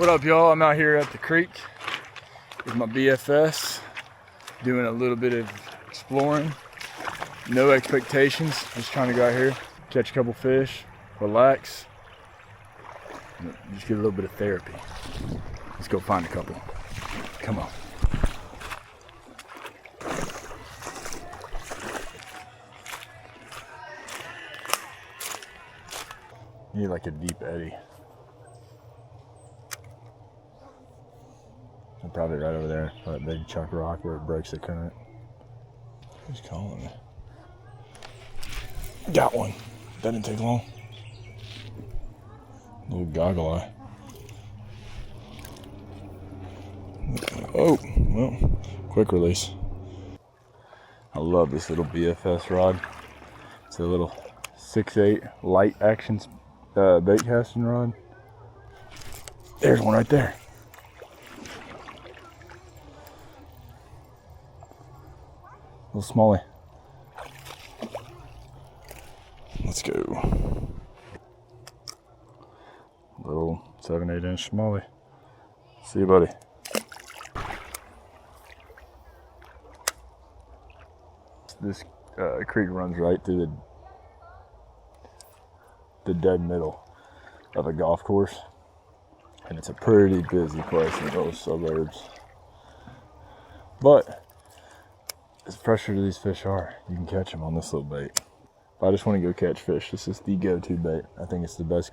What up, y'all? I'm out here at the creek with my BFS, doing a little bit of exploring. No expectations, just trying to go out here, catch a couple fish, relax, just get a little bit of therapy. Let's go find a couple. Come on. Need like a deep eddy. I'm probably right over there, that big chunk of rock where it breaks the current. Who's calling me? Got one. That didn't take long. Little goggle eye. Oh, well, quick release. I love this little BFS rod. It's a little 6/8 light action bait casting rod. There's one right there. Little smallie. Let's go. Little 7/8 inch smallie. See you, buddy. This creek runs right through the dead middle of a golf course, and it's a pretty busy place in those suburbs. But as pressure these fish are, you can catch them on this little bait. If I just want to go catch fish, this is the go-to bait. I think it's the best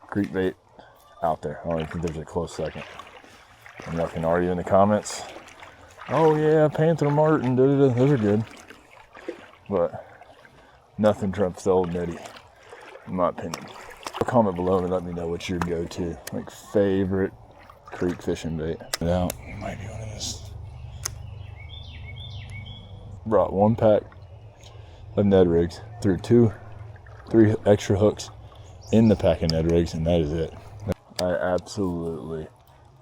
creek bait out there. I don't even think there's a close second. And y'all can argue in the comments, oh yeah, Panther Martin, those are good. But nothing trumps the old nitty, in my opinion. Comment below and let me know what's your go-to, like favorite creek fishing bait. Now, it might be one of this. Brought one pack of Ned rigs, threw 3 extra hooks in the pack of Ned rigs, and that is it. I absolutely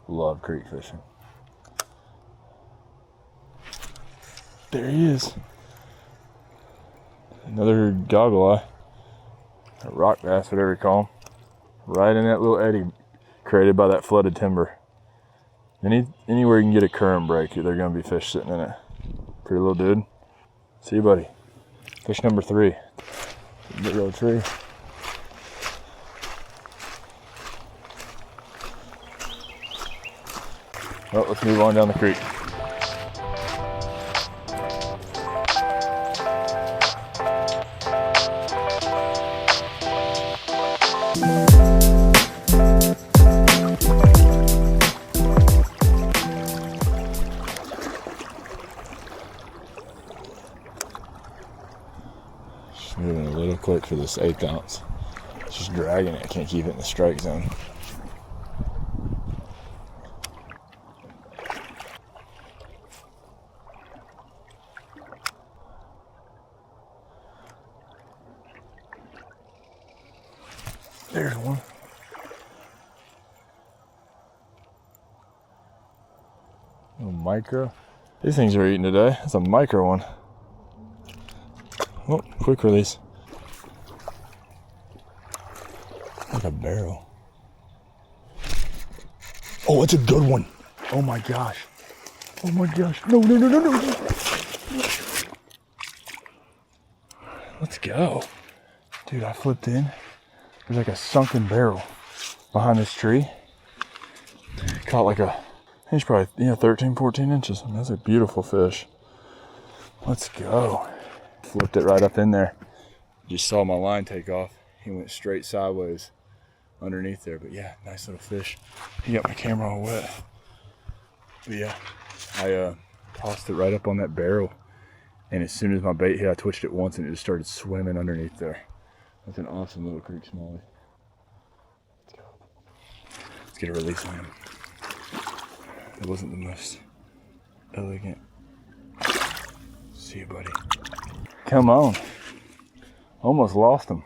love creek fishing. There he is. Another goggle eye, a rock bass, whatever you call them, right in that little eddy created by that flooded timber. Anywhere you can get a current break, there are going to be fish sitting in it. Pretty little dude. See you, buddy. Fish number 3. Big old tree. Well, let's move on down the creek. Just moving a little quick for this 1/8 ounce. It's just dragging it. I can't keep it in the strike zone. There's one. Little micro. These things are eating today. That's a micro one. Oh, quick release. Like a barrel. Oh, it's a good one. Oh my gosh. Oh my gosh. No. Let's go. Dude, I flipped in. There's like a sunken barrel behind this tree. Caught like it's probably 13, 14 inches. I mean, that's a beautiful fish. Let's go. Flipped it right up in there. Just saw my line take off. He went straight sideways underneath there. But yeah, nice little fish. He got my camera all wet. But yeah, I tossed it right up on that barrel. And as soon as my bait hit, I twitched it once and it just started swimming underneath there. That's an awesome little creek smallie. Let's go. Let's get a release on him. It wasn't the most elegant. See you, buddy. Come on. Almost lost him.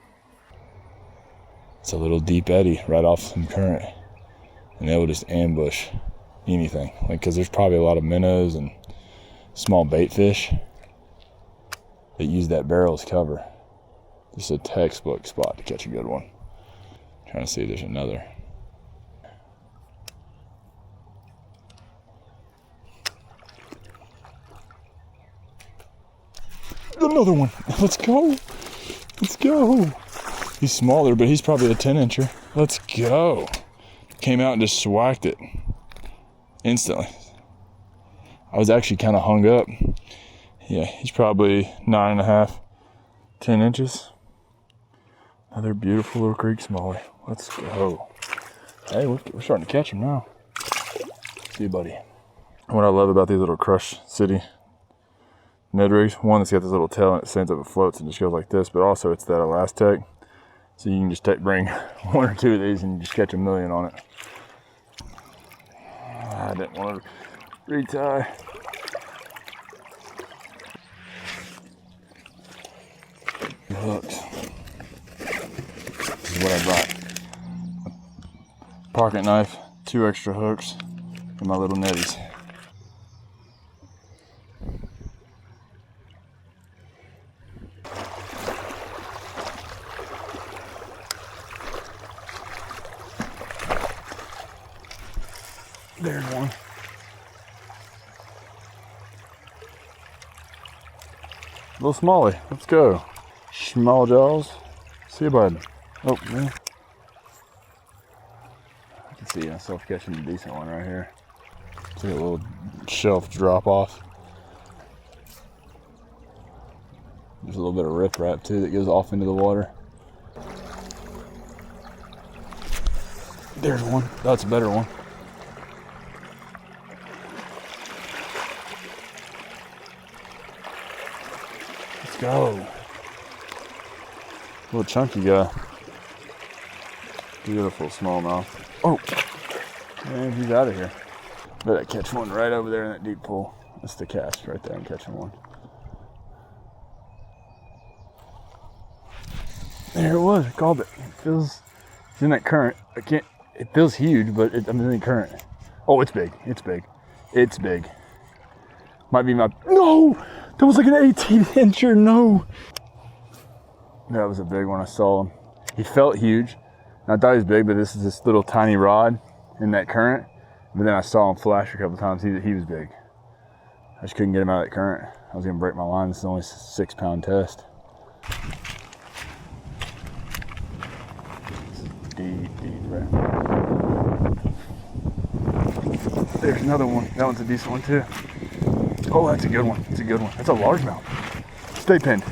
It's a little deep eddy right off some current. And they will just ambush anything. Because there's probably a lot of minnows and small bait fish that use that barrel as cover. This is a textbook spot to catch a good one. Trying to see if there's another. Another one. Let's go. Let's go. He's smaller, but he's probably a 10-incher. Let's go. Came out and just swacked it instantly. I was actually kind of hung up. Yeah, he's probably 9.5, 10 inches. Another beautiful little creek smallie. Let's go. Hey, we're starting to catch him now. See you, buddy. What I love about these little Crush City Ned rigs, one, it's got this little tail and it stands up and floats and just goes like this, but also it's that Elastec. So you can just bring 1 or 2 of these and you just catch a million on it. I didn't want to retie. Hooks. This is what I brought. A pocket knife, 2 extra hooks, and my little netties. There's one. Little smallie. Let's go. Small jaws. See you, bud. Oh, man. I can see myself catching a decent one right here. See a little shelf drop off. There's a little bit of riprap too that goes off into the water. There's one. That's a better one. Let's go. Little chunky guy. Beautiful smallmouth. Oh, man, he's out of here. Bet I catch one right over there in that deep pool. That's the cast right there. I'm catching one. There it was. I called it. It feels. It's in that current. I can't. It feels huge, but I'm in the current. Oh, it's big. It's big. It's big. Might be my. No, that was like an 18-incher. No. That was a big one. I saw him. He felt huge. I thought he was big, but this is this little tiny rod in that current. But then I saw him flash a couple times. He was big. I just couldn't get him out of that current. I was gonna break my line. This is only a 6-pound test. Deep breath. There's another one. That one's a decent one too. Oh, that's a good one. That's a good one. That's a largemouth. Stay pinned.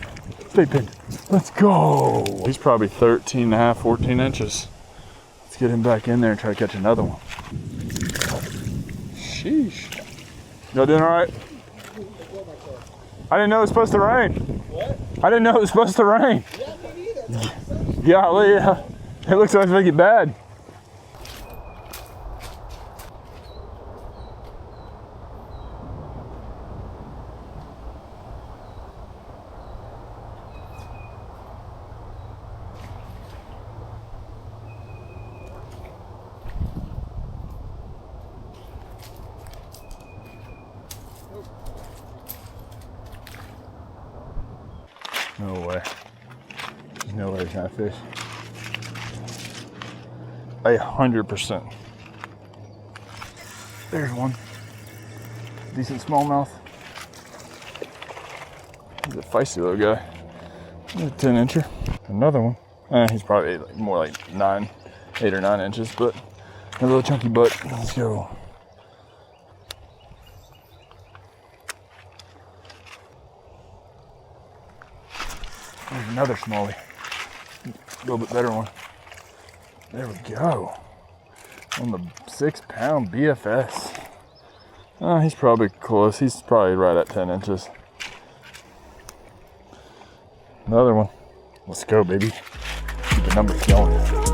Stay pinned. Let's go. He's probably 13.5, 14 inches. Let's get him back in there and try to catch another one. Sheesh. Y'all doing all right? I didn't know it was supposed to rain. What? I didn't know it was supposed to rain. Yeah, me neither. Golly, yeah. It looks like it's making it bad. No way. There's no way there's not a fish. 100%. There's one. Decent smallmouth. He's a feisty little guy. He's a 10-incher. Another one. He's probably more like 8 or 9 inches, but a little chunky butt. Let's go. There's another smallie. A little bit better one. There we go. On the 6-pound BFS. He's probably close. He's probably right at 10 inches. Another one. Let's go, baby. Keep the numbers going.